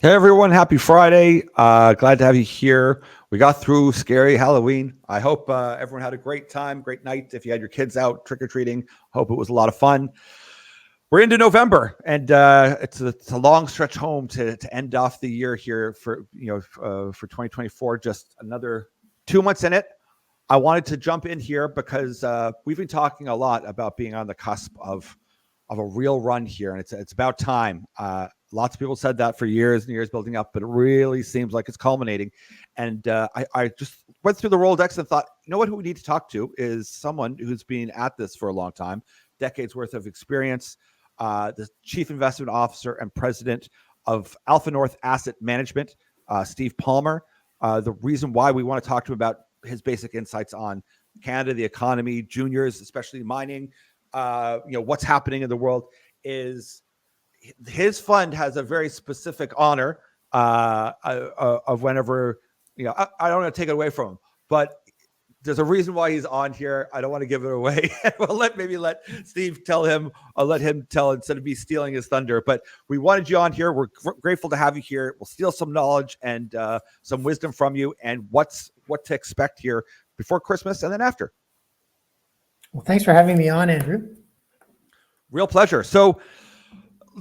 Hey everyone, happy Friday. Glad to have you here. We got through scary Halloween. I hope everyone had a great time, great night. If you had your kids out trick-or-treating, hope it was a lot of fun. We're into November, and it's a long stretch home to end off the year here for for 2024. Just another 2 months in it. I wanted to jump in here because we've been talking a lot about being on the cusp of a real run here, and it's about time. Lots of people said that for years and years building up, but it really seems like it's culminating. And I just went through the Rolodex and thought, you know what, who we need to talk to is someone who's been at this for a long time, decades worth of experience, the chief investment officer and president of AlphaNorth Asset Management, Steve Palmer. The reason why we want to talk to him about his basic insights on Canada, the economy, juniors, especially mining, what's happening in the world, is his fund has a very specific honor of whenever, I don't want to take it away from him, but there's a reason why he's on here. I don't want to give it away. We'll let Steve tell him. I'll let him tell instead of me stealing his thunder. But we wanted you on here. We're grateful to have you here. We'll steal some knowledge and some wisdom from you, and what to expect here before Christmas and then after. Well, thanks for having me on, Andrew. Real pleasure. So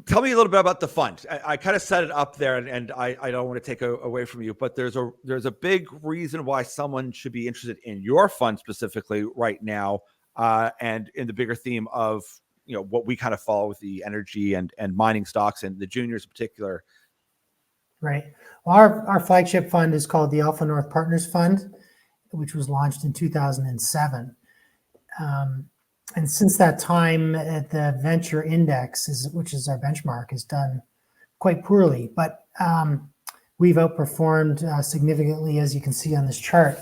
tell me a little bit about the fund. I kind of set it up there, and I don't want to take away from you, but there's a big reason why someone should be interested in your fund specifically right now, and in the bigger theme of what we kind of follow with the energy and mining stocks and the juniors in particular. Right. Well, our flagship fund is called the AlphaNorth Partners Fund, which was launched in 2007. And since that time, the venture index, which is our benchmark, has done quite poorly. But we've outperformed significantly, as you can see on this chart.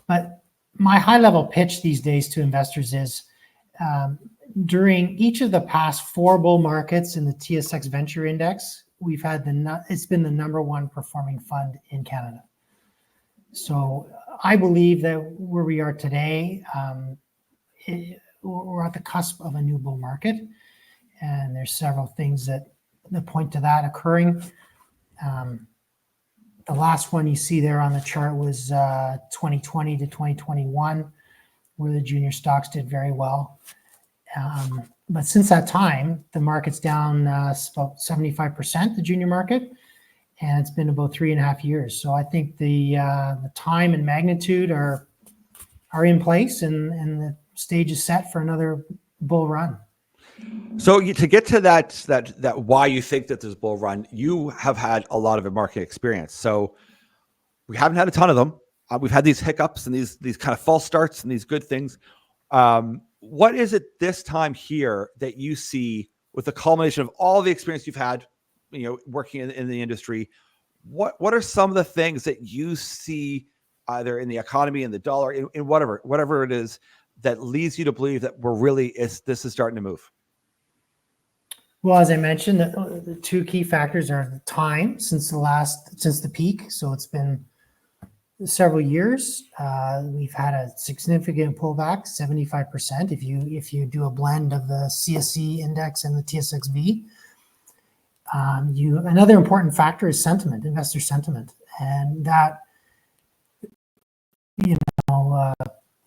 But my high-level pitch these days to investors is, during each of the past 4 bull markets in the TSX Venture Index, it's been the number 1 performing fund in Canada. So I believe that where we are today, we're at the cusp of a new bull market, and there's several things that point to that occurring. The last one you see there on the chart was 2020 to 2021, where the junior stocks did very well. But since that time, the market's down about 75%, the junior market, and it's been about 3.5 years. So I think the time and magnitude are in place, and the stage is set for another bull run. So to get to that why you think that there's a bull run, you have had a lot of market experience. So we haven't had a ton of them. We've had these hiccups and these kind of false starts and these good things. What is it this time here that you see with the culmination of all the experience you've had, working in the industry? What are some of the things that you see either in the economy, in the dollar, in whatever it is, that leads you to believe that this is starting to move? Well, as I mentioned, the 2 key factors are the time since the peak. So it's been several years. We've had a significant pullback, 75%. If you do a blend of the CSE index and the TSXV, another important factor is sentiment, investor sentiment, and that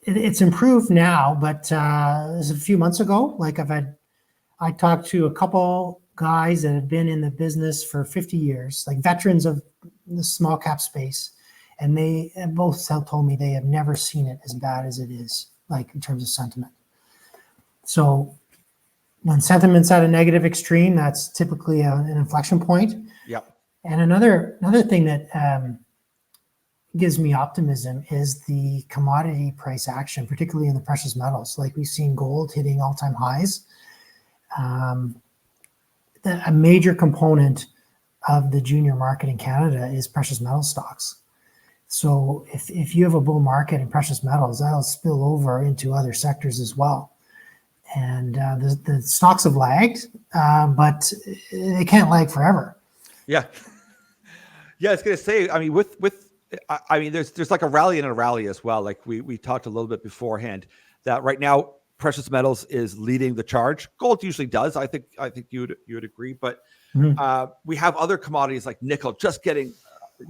it's improved now, but a few months ago, I talked to a couple guys that have been in the business for 50 years, like veterans of the small cap space, and they both told me they have never seen it as bad as it is, like in terms of sentiment. So when sentiment's at a negative extreme, that's typically an inflection point. Yeah. And another thing that gives me optimism is the commodity price action, particularly in the precious metals. Like we've seen gold hitting all-time highs. A major component of the junior market in Canada is precious metal stocks. So if you have a bull market in precious metals, that'll spill over into other sectors as well. And the stocks have lagged, but they can't lag forever. Yeah. Yeah, I was going to say, I mean, there's like a rally and a rally as well. Like we talked a little bit beforehand that right now precious metals is leading the charge. Gold usually does. I think you would agree, but we have other commodities like nickel just getting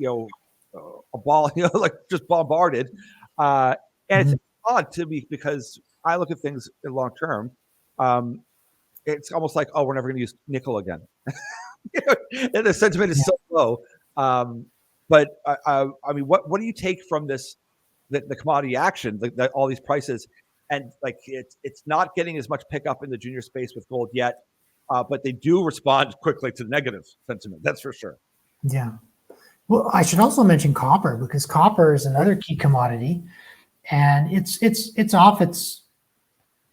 a ball, like just bombarded. And it's odd to me because I look at things in long term. It's almost like, oh, we're never going to use nickel again. And the sentiment is so low. But I mean, what do you take from this, the commodity action, all these prices, and like it's not getting as much pickup in the junior space with gold yet, but they do respond quickly to the negative sentiment. That's for sure. Yeah. Well, I should also mention copper, because copper is another key commodity, and it's off its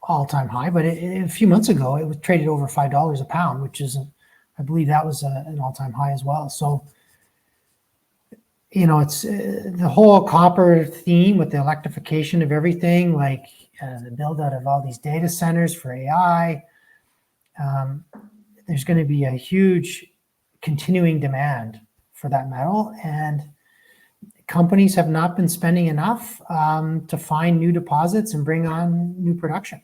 all-time high. But a few months ago, it was traded over $5 a pound, which is, I believe, that was an all-time high as well. So, it's the whole copper theme with the electrification of everything, like the build out of all these data centers for AI. There's going to be a huge continuing demand for that metal, and companies have not been spending enough to find new deposits and bring on new production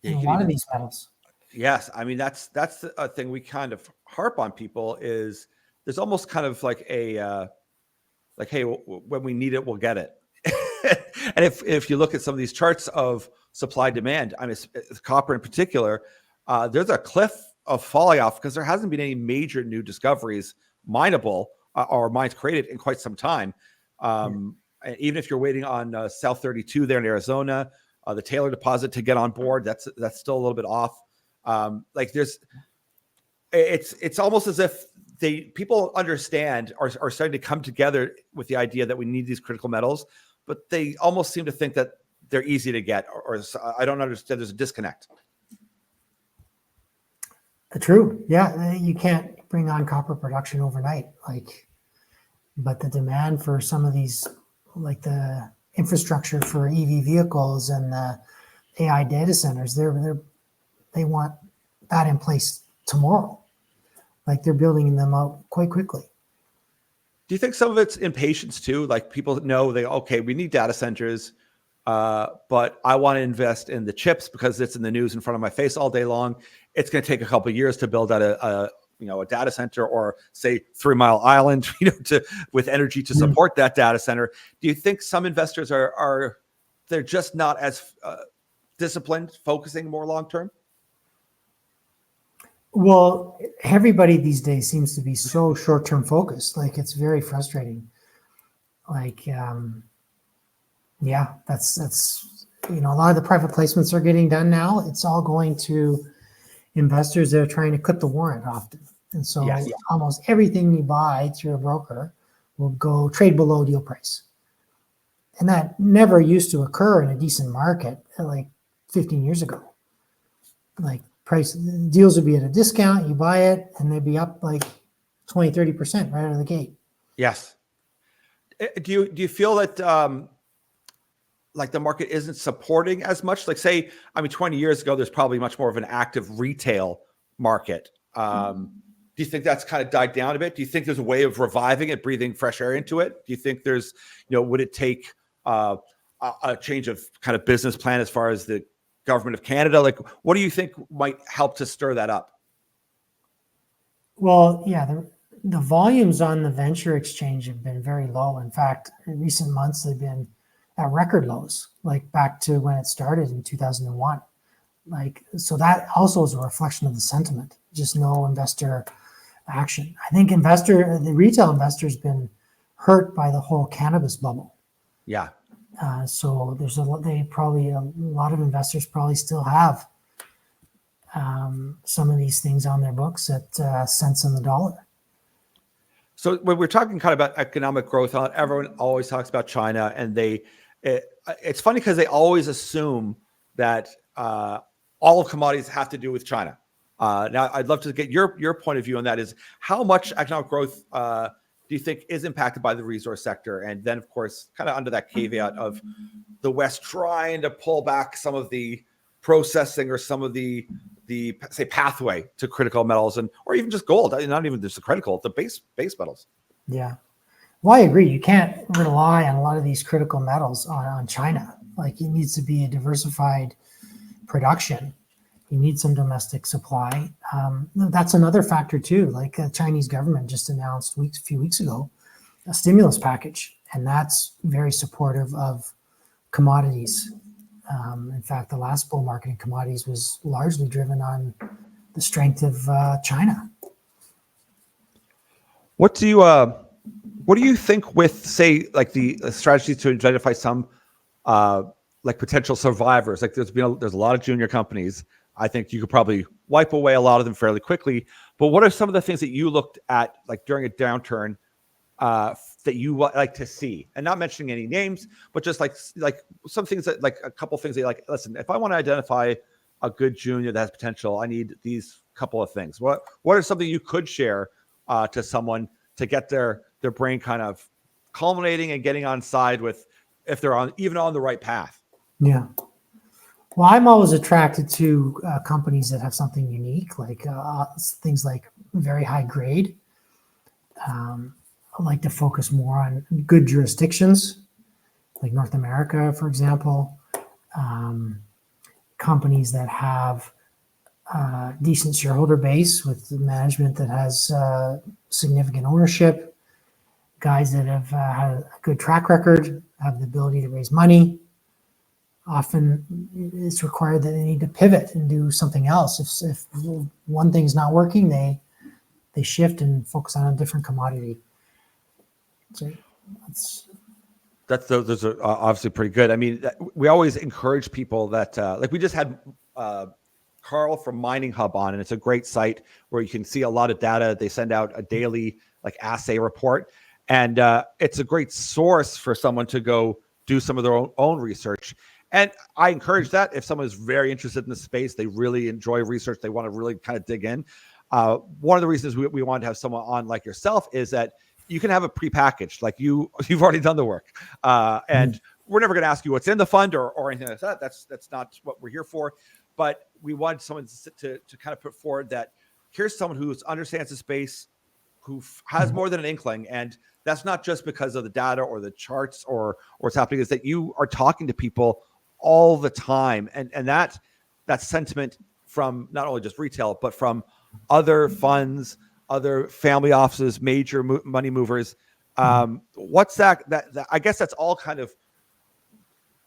in a lot of these metals. Yes, I mean that's a thing we kind of harp on people, is there's almost kind of like a like, hey, when we need it, we'll get it. And if you look at some of these charts of supply demand, I mean, copper in particular, there's a cliff of falling off because there hasn't been any major new discoveries mineable or mines created in quite some time. And even if you're waiting on South 32 there in Arizona, the Taylor deposit to get on board, that's still a little bit off. Like it's almost as if people understand are starting to come together with the idea that we need these critical metals, but they almost seem to think that they're easy to get, or I don't understand. There's a disconnect. True. Yeah. You can't bring on copper production overnight. But the demand for some of these, like the infrastructure for EV vehicles and the AI data centers, they want that in place tomorrow. Like they're building them out quite quickly. Do you think some of it's impatience too? Like people know we need data centers, but I want to invest in the chips because it's in the news in front of my face all day long. It's going to take a couple of years to build out a data center, or say 3 Mile Island, with energy to support that data center. Do you think some investors they're just not as disciplined, focusing more long term? Well, everybody these days seems to be so short-term focused. Like it's very frustrating. Like, that's a lot of the private placements are getting done now. It's all going to investors that are trying to cut the warrant often. And so almost everything you buy through a broker will go trade below deal price. And that never used to occur in a decent market like 15 years ago. Like deals would be at a discount, you buy it, and they'd be up like 20-30% right out of the gate. Yes. Do you feel that like the market isn't supporting as much? Like 20 years ago, there's probably much more of an active retail market. Do you think that's kind of died down a bit? Do you think there's a way of reviving it, breathing fresh air into it? Do you think there's, would it take a change of kind of business plan as far as the government of Canada? Like, what do you think might help to stir that up? Well, yeah, the volumes on the venture exchange have been very low. In fact, in recent months, they've been at record lows, like back to when it started in 2001. So that also is a reflection of the sentiment, just no investor action. I think the retail investor's been hurt by the whole cannabis bubble. Yeah. So there's a lot of investors probably still have some of these things on their books at cents on the dollar. So when we're talking kind of about economic growth, everyone always talks about China, and it's funny because they always assume that all of commodities have to do with China. Now, I'd love to get your point of view on that. Is how much economic growth do you think is impacted by the resource sector? And then, of course, kind of under that caveat of the West trying to pull back some of the processing or some of the say pathway to critical metals, or even just gold. Not even just the critical, the base metals. Yeah. Well, I agree. You can't rely on a lot of these critical metals on China. Like it needs to be a diversified production. You need some domestic supply. That's another factor too. Like the Chinese government just announced a few weeks ago a stimulus package, and that's very supportive of commodities. In fact, the last bull market in commodities was largely driven on the strength of China. What do you think with, say, like the strategy to identify some like potential survivors? Like there's a lot of junior companies. I think you could probably wipe away a lot of them fairly quickly. But what are some of the things that you looked at, like during a downturn, that you like to see? And not mentioning any names, but just like some things that, like a couple things that you're like, listen, if I want to identify a good junior that has potential, I need these couple of things. What are something you could share to someone to get their brain kind of culminating and getting on side with, if they're even on the right path? Yeah. Well, I'm always attracted to companies that have something unique, like things like very high grade. I like to focus more on good jurisdictions, like North America, for example. Companies that have decent shareholder base with management that has significant ownership, guys that have had a good track record, have the ability to raise money. Often it's required that they need to pivot and do something else. If one thing's not working, they shift and focus on a different commodity. So those are obviously pretty good. I mean, we always encourage people that, like we just had Carl from Mining Hub on, and it's a great site where you can see a lot of data. They send out a daily like assay report, and it's a great source for someone to go do some of their own research. And I encourage that if someone is very interested in the space, they really enjoy research, they want to really kind of dig in. One of the reasons we wanted to have someone on like yourself is that you can have a prepackaged, like you've already done the work. And we're never going to ask you what's in the fund or anything like that. That's not what we're here for. But we want someone to kind of put forward that here's someone who understands the space, who has more than an inkling. And that's not just because of the data or the charts or what's happening, is that you are talking to people all the time. And that sentiment from not only just retail, but from other funds, other family offices, major money movers. What's that? I guess that's all kind of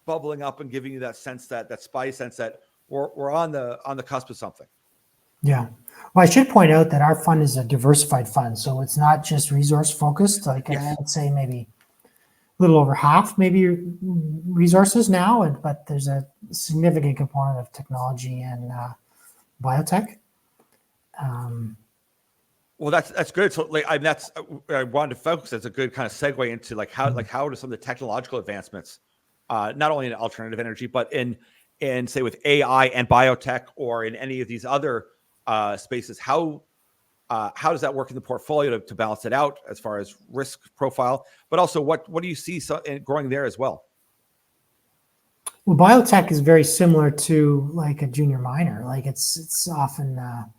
bubbling up and giving you that sense, that spy sense that we're on the cusp of something. Yeah. Well, I should point out that our fund is a diversified fund, so it's not just resource focused. Like yes. I would say maybe a little over half, maybe resources now, but there's a significant component of technology and biotech. Well, that's good. So, like, I wanted to focus. That's a good kind of segue into how do some of the technological advancements, not only in alternative energy, but in say with AI and biotech, or in any of these other spaces, how does that work in the portfolio to balance it out as far as risk profile, but also what do you see growing there as well? Well, biotech is very similar to like a junior miner. Like it's often a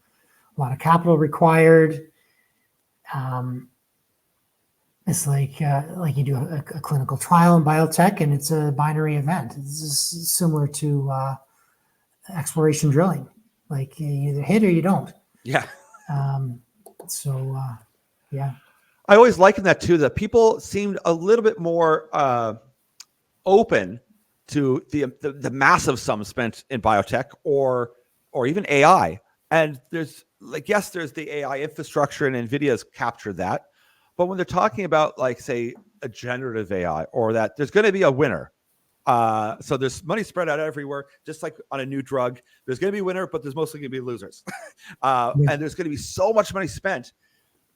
lot of capital required. It's like you do a clinical trial in biotech, and it's a binary event. It's similar to exploration drilling. Like you either hit or you don't. Yeah. Yeah. I always liken that too, that people seemed a little bit more open to the massive sums spent in biotech or even AI. And there's the AI infrastructure, and NVIDIA's captured that. But when they're talking about, like, say, a generative AI, or that there's going to be a winner. So there's money spread out everywhere, just like on a new drug. There's going to be a winner, but there's mostly going to be losers. And there's going to be so much money spent.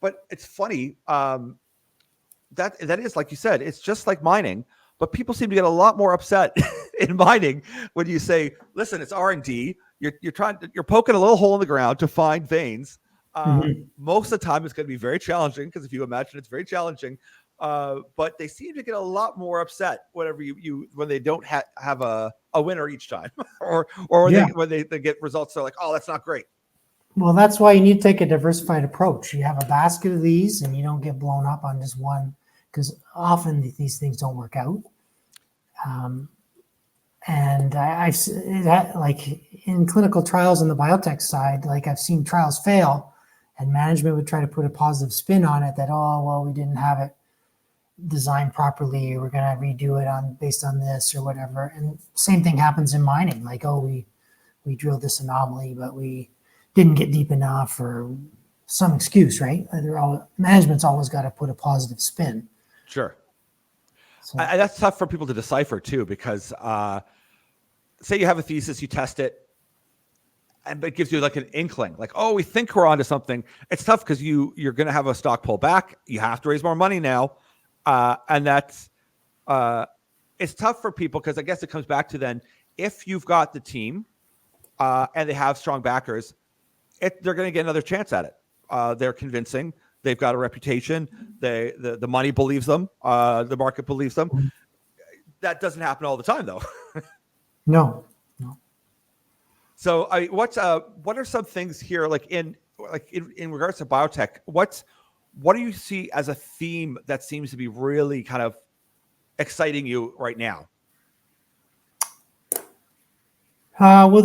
But it's funny, that is, like you said, it's just like mining. But people seem to get a lot more upset in mining when you say, listen, it's R&D. You're poking a little hole in the ground to find veins. Most of the time it's going to be very challenging, because if you imagine, it's very challenging. But they seem to get a lot more upset whenever when they don't have a winner each time, or when they get results, they're like, oh, that's not great. Well, that's why you need to take a diversified approach. You have a basket of these, and you don't get blown up on just one, because often these things don't work out. And like in clinical trials on the biotech side, like I've seen trials fail and management would try to put a positive spin on it that, oh, well, we didn't have it designed properly. We're going to redo it based on this or whatever. And same thing happens in mining. Like, oh, we drilled this anomaly, but we didn't get deep enough or some excuse, right? Management's always got to put a positive spin. Sure. So, That's tough for people to decipher too, because say you have a thesis, you test it, and it gives you like an inkling, like, oh, we think we're onto something. It's tough because you're going to have a stock pull back. You have to raise more money now, and that's it's tough for people because I guess it comes back to then if you've got the team and they have strong backers, they're going to get another chance at it. They're convincing. They've got a reputation. The money believes them. The market believes them. That doesn't happen all the time, though. No. So, what are some things here, like in regards to biotech? What do you see as a theme that seems to be really kind of exciting you right now? Well,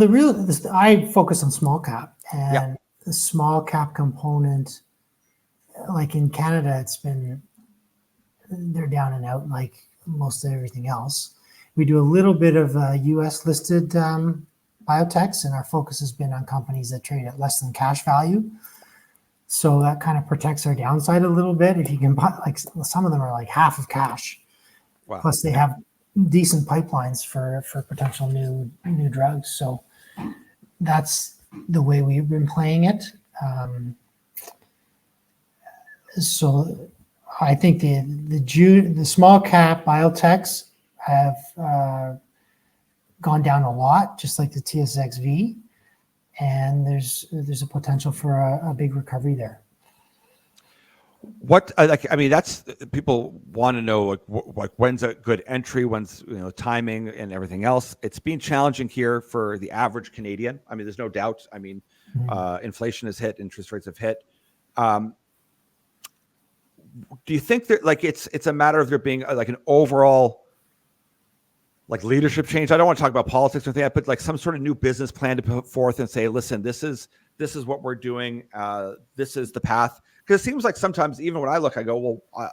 I focus on small cap, and the small cap component, like in Canada, they're down and out like most of everything else. We do a little bit of US listed biotechs, and our focus has been on companies that trade at less than cash value. So that kind of protects our downside a little bit. If you can buy, like some of them are like half of cash. Wow. Plus they have decent pipelines for potential new drugs. So that's the way we've been playing it. So I think the small cap biotechs have gone down a lot, just like the TSXV, and there's a potential for a big recovery there. What that's people want to know like when's a good entry, when's timing and everything else. It's been challenging here for the average Canadian. I mean, there's no doubt. I mean, inflation has hit, interest rates have hit. Do you think that like it's a matter of there being like an overall like leadership change? I don't want to talk about politics or anything, but like some sort of new business plan to put forth and say, listen, this is what we're doing. This is the path. Because it seems like sometimes even when I look, I go, well,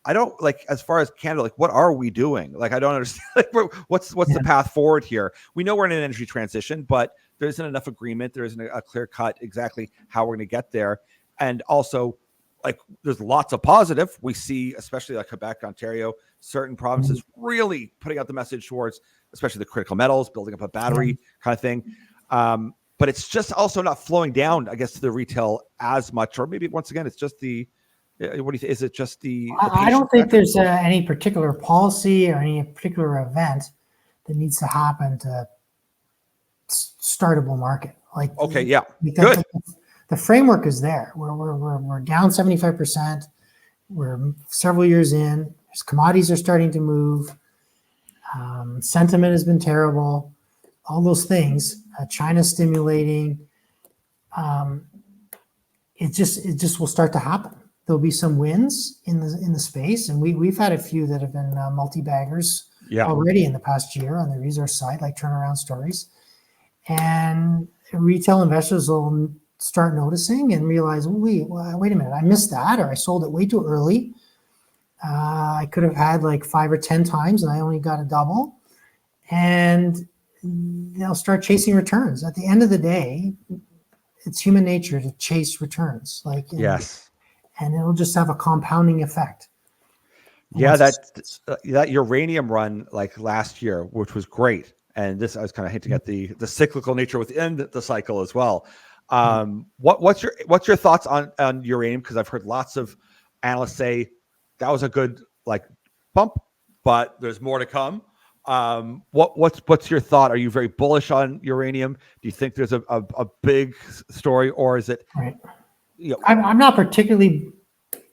I don't like, as far as Canada, like what are we doing? Like, I don't understand. Like, what's the path forward here? We know we're in an energy transition, but there isn't enough agreement. There isn't a clear cut exactly how we're going to get there. And also, like, there's lots of positive. We see, especially like Quebec, Ontario, certain provinces really putting out the message towards, especially the critical metals, building up a battery kind of thing. But it's just also not flowing down, I guess, to the retail as much. Or maybe once again, it's just the. What do you think? Is it just the I don't think there's any particular policy or any particular event that needs to happen to start a bull market. Like, okay, yeah, good. The framework is there. We're down 75%. We're several years in. Commodities are starting to move. Sentiment has been terrible. All those things. China's stimulating. It just will start to happen. There'll be some wins in the space, and we've had a few that have been multi-baggers already in the past year on the resource side, like turnaround stories. And retail investors will start noticing and realize, wait a minute, I missed that, or I sold it way too early. I could have had like 5 or 10 times, and I only got a double. And they'll start chasing returns. At the end of the day, it's human nature to chase returns. And it'll just have a compounding effect. Yeah, that uranium run like last year, which was great, and this I was kind of hinting at the cyclical nature within the cycle as well. What's your thoughts on uranium? Because I've heard lots of analysts say that was a good like bump, but there's more to come. What's your thought? Are you very bullish on uranium? Do you think there's a big story, or is it? Right. I'm not particularly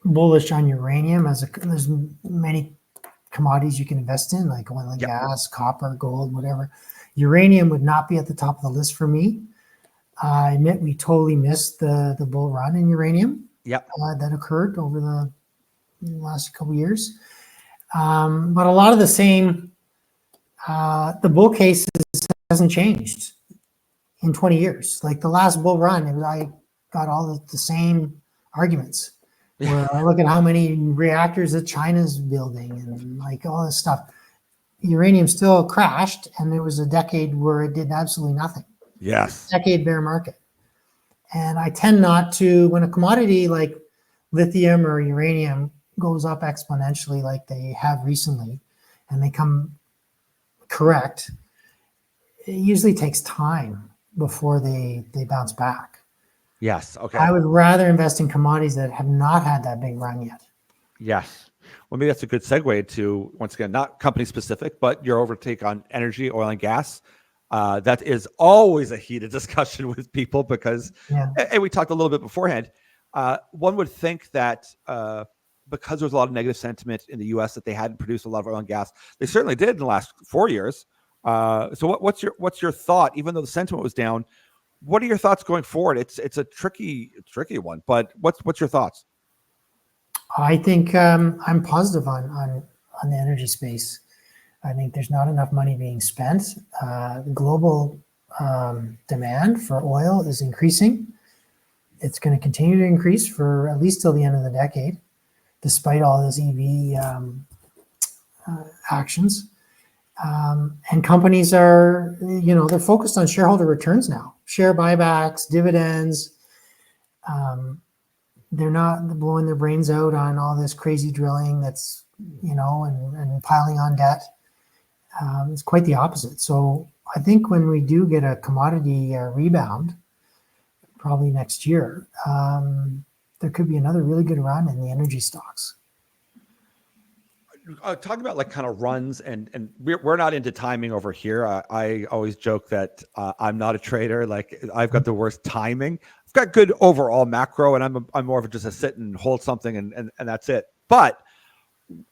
bullish on uranium there's many commodities you can invest in, like oil and gas, copper, gold, whatever. Uranium would not be at the top of the list for me. I admit we totally missed the bull run in uranium that occurred over the last couple of years. But a lot of the same The bull case hasn't changed in 20 years. Like the last bull run, I got all the same arguments. Where I look at how many reactors that China's building and like all this stuff. Uranium still crashed, and there was a decade where it did absolutely nothing. Yes. Decade bear market. And I tend not to, when a commodity like lithium or uranium goes up exponentially like they have recently, and they come correct, it usually takes time before they bounce back. Yes. Okay. I would rather invest in commodities that have not had that big run yet. Yes. Well, maybe that's a good segue to, once again, not company specific, but your overtake on energy, oil and gas. That is always a heated discussion with people because, and we talked a little bit beforehand, one would think that because there was a lot of negative sentiment in the U.S. that they hadn't produced a lot of oil and gas. They certainly did in the last 4 years. So what's your thought, even though the sentiment was down, what are your thoughts going forward? It's a tricky one, but what's your thoughts? I think I'm positive on the energy space. I think there's not enough money being spent. Global demand for oil is increasing. It's going to continue to increase for at least till the end of the decade, despite all those EV actions. And companies are, they're focused on shareholder returns now, share buybacks, dividends. They're not blowing their brains out on all this crazy drilling that's, and piling on debt. It's quite the opposite. So I think when we do get a commodity rebound, probably next year, there could be another really good run in the energy stocks. Talking about like kind of runs and we're not into timing over here. I always joke that I'm not a trader. Like I've got the worst timing. I've got good overall macro, and I'm more of just a sit and hold something and that's it. But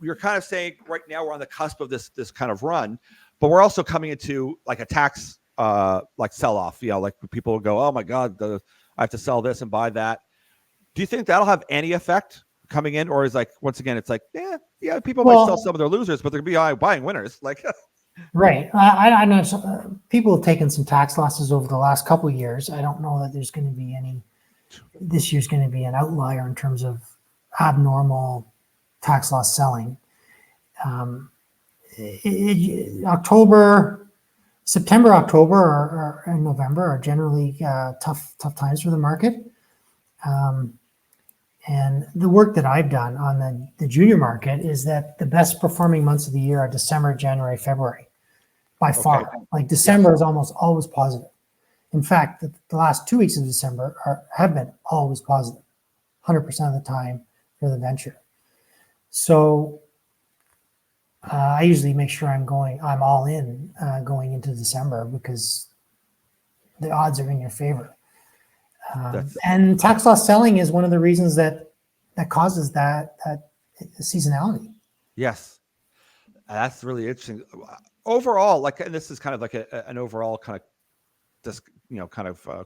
you're kind of saying right now we're on the cusp of this kind of run, but we're also coming into like a tax like sell off. Like people will go, oh my God, I have to sell this and buy that. Do you think that'll have any effect coming in, or is like once again it's like yeah people might sell some of their losers, but they're gonna be buying winners? Like right. I know people have taken some tax losses over the last couple of years. I don't know that there's going to be any. This year's going to be an outlier in terms of abnormal tax loss selling. September, October, and November are generally tough times for the market. And the work that I've done on the junior market is that the best performing months of the year are December, January, February, by far. Okay. Like December is almost always positive. In fact, the last 2 weeks of December have been always positive, 100% of the time for the venture. So I usually make sure I'm all in going into December because the odds are in your favor. And tax loss selling is one of the reasons that causes that seasonality. Yes, that's really interesting. Overall, and this is kind of like an overall kind of this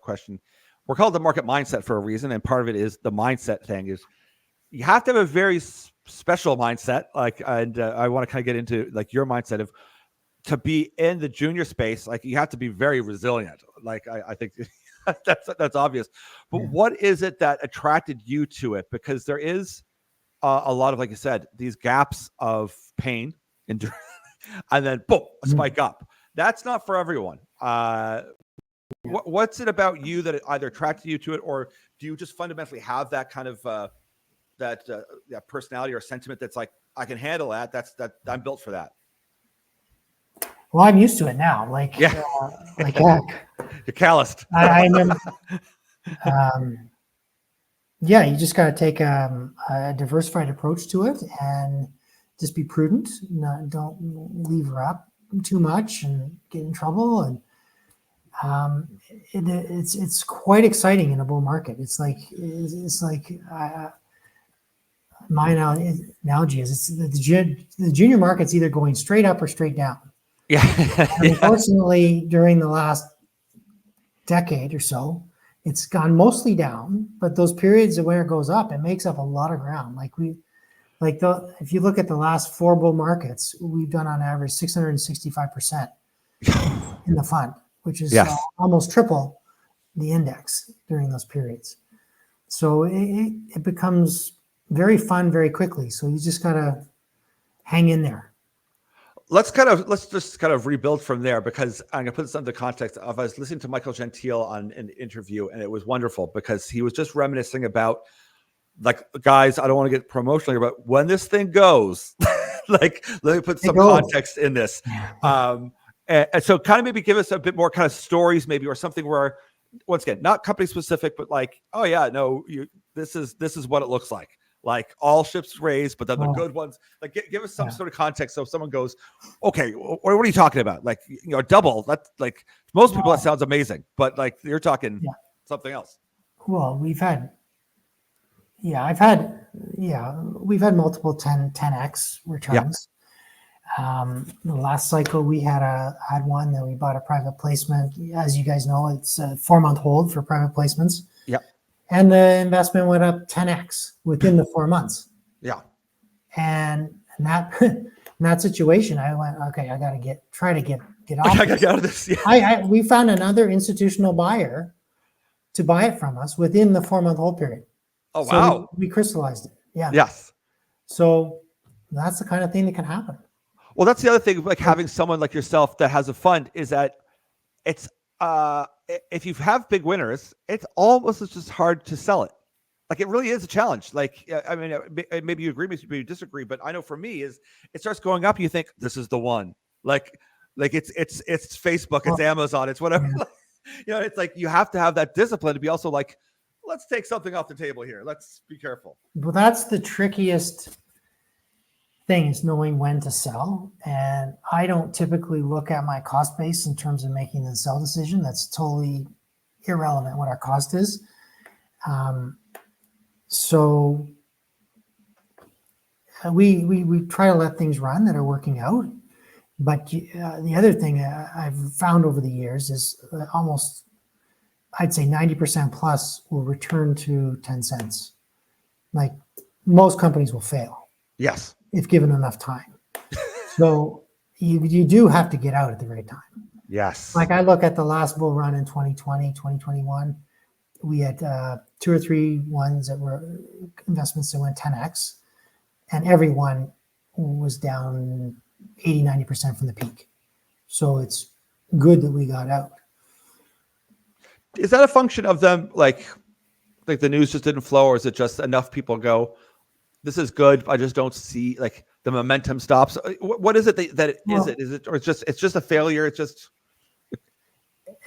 question. We're called the market mindset for a reason, and part of it is the mindset thing. Is you have to have a very special mindset. And I want to kind of get into like your mindset of to be in the junior space. Like you have to be very resilient. Like I think. That's obvious, but what is it that attracted you to it? Because there is a lot of, like you said, these gaps of pain and then boom, a spike up. That's not for everyone. What's it about you that it either attracted you to it, or do you just fundamentally have that kind of that personality or sentiment that's like, I can handle that. I'm built for that. Well, I'm used to it now. You're calloused. I remember. You just got to take a diversified approach to it and just be prudent. Don't lever up too much and get in trouble. And it's quite exciting in a bull market. It's like my analogy is it's the junior market's either going straight up or straight down. Yeah. Unfortunately, during the last decade or so, it's gone mostly down, but those periods where it goes up, it makes up a lot of ground. Like Like if you look at the last 4 bull markets, we've done on average 665% in the fund, which is Yes. almost triple the index during those periods. So it becomes very fun very quickly. So you just gotta hang in there. Let's just kind of rebuild from there, because I'm going to put this under context of, I was listening to Michael Gentile on an interview, and it was wonderful because he was just reminiscing about, like, guys, I don't want to get promotional here, but when this thing goes, like, let me put some context in this. And so kind of maybe give us a bit more kind of stories maybe, or something where, once again, not company specific, but like, oh yeah, no, this is what it looks like all ships raised, but then the good ones, like give us some sort of context. So if someone goes, okay, what are you talking about? Like, double, that's like, most people, that sounds amazing, but like, you're talking something else. Well, we've had multiple 10x returns. The last cycle we had one that we bought a private placement. As you guys know, it's a 4-month hold for private placements. Yeah. And the investment went up 10x within the 4 months. Yeah. And that in that situation, I went, okay, I got to try to get off. I got to get out of this. Yeah. We found another institutional buyer to buy it from us within the 4-month hold period. Oh, so wow. We crystallized it. Yeah. Yes. So that's the kind of thing that can happen. Well, that's the other thing, like having someone like yourself that has a fund, is that it's, if you have big winners, it's almost just hard to sell it. Like, it really is a challenge. Like, I mean, maybe you agree with me, maybe you disagree, but I know for me is, it starts going up, you think this is the one. Like it's Facebook, it's Amazon, it's whatever. Yeah. It's like, you have to have that discipline to be also like, let's take something off the table here. Let's be careful. Well, that's the trickiest thing, is knowing when to sell. And I don't typically look at my cost base in terms of making the sell decision. That's totally irrelevant what our cost is. So we try to let things run that are working out. But the other thing I've found over the years is almost, I'd say 90% plus will return to 10 cents. Like, most companies will fail. Yes. If given enough time. So you do have to get out at the right time. Yes. Like, I look at the last bull run in 2020, 2021, we had 2 or 3 ones that were investments that went 10x, and every one was down 80, 90% from the peak. So it's good that we got out. Is that a function of them, like the news just didn't flow, or is it just enough people go, this is good, I just don't see, like, the momentum stops? What is it that it is? Is it, or it's just a failure? It's just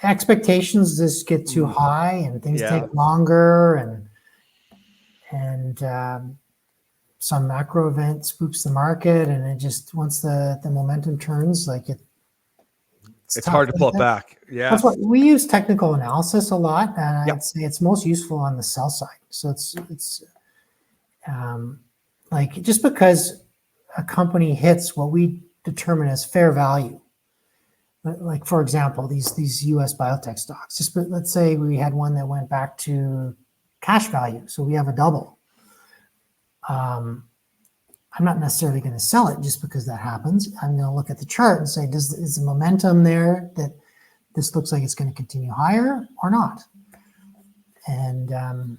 expectations just get too high, and things take longer, and some macro event spooks the market, and it just, once the momentum turns, like, it's hard to pull it back. Yeah, that's what we use, technical analysis a lot, and I'd say it's most useful on the sell side. So it's like, just because a company hits what we determine as fair value, like, for example, these US biotech stocks, just let's say we had one that went back to cash value, so we have a double. I'm not necessarily going to sell it just because that happens. I'm going to look at the chart and say, is the momentum there that this looks like it's going to continue higher or not? And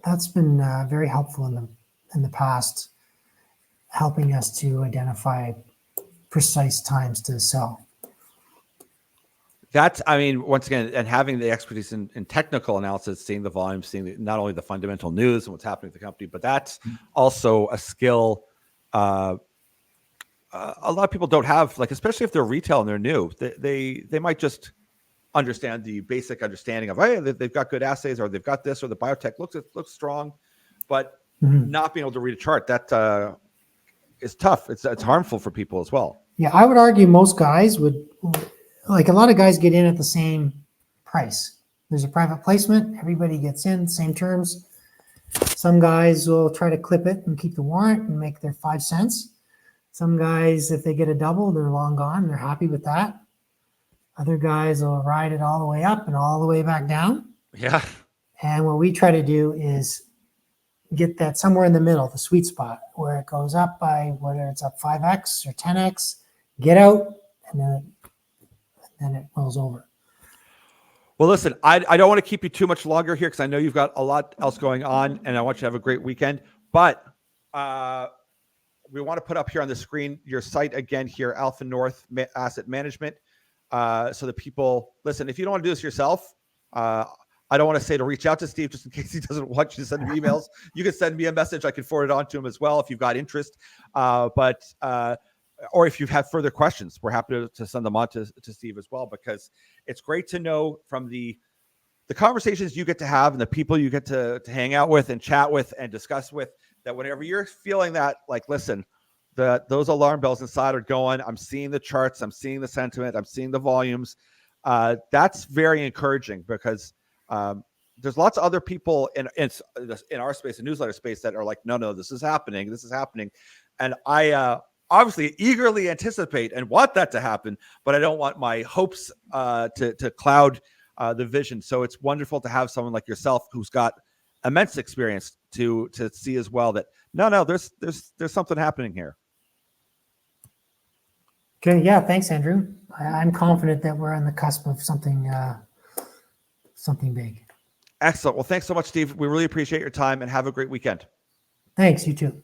that's been very helpful in the past, helping us to identify precise times to sell. That's, I mean, once again, and having the expertise in technical analysis, seeing the volume, seeing not only the fundamental news and what's happening with the company, but that's also a skill a lot of people don't have, like, especially if they're retail and they're new. They might just understand the basic understanding of, hey, they've got good assays, or they've got this, or the biotech looks strong, but not being able to read a chart, that is tough. It's harmful for people as well. Yeah, I would argue most guys would, like, a lot of guys get in at the same price. There's a private placement, everybody gets in, same terms. Some guys will try to clip it and keep the warrant and make their 5 cents. Some guys, if they get a double, they're long gone. They're happy with that. Other guys will ride it all the way up and all the way back down. Yeah. And what we try to do is get that somewhere in the middle, the sweet spot, where it goes up by, whether it's up 5x or 10x, get out, and then it rolls over. Well, listen, I don't want to keep you too much longer here because I know you've got a lot else going on, and I want you to have a great weekend. But we want to put up here on the screen your site again here, AlphaNorth Asset Management, so that people listen. If you don't want to do this yourself, I don't want to say to reach out to Steve just in case he doesn't want you to send me emails. You can send me a message. I can forward it on to him as well if you've got interest. Or if you have further questions, we're happy to send them on to Steve as well, because it's great to know from the conversations you get to have and the people you get to hang out with and chat with and discuss with, that whenever you're feeling that, like, listen, those alarm bells inside are going, I'm seeing the charts, I'm seeing the sentiment, I'm seeing the volumes. That's very encouraging, because there's lots of other people in our space, the newsletter space, that are like, no, this is happening. And I obviously eagerly anticipate and want that to happen, but I don't want my hopes to cloud the vision. So it's wonderful to have someone like yourself who's got immense experience to see as well that no, there's something happening here. Okay, yeah, thanks, Andrew. I'm confident that we're on the cusp of something big. Excellent. Well, thanks so much, Steve. We really appreciate your time, and have a great weekend. Thanks, you too.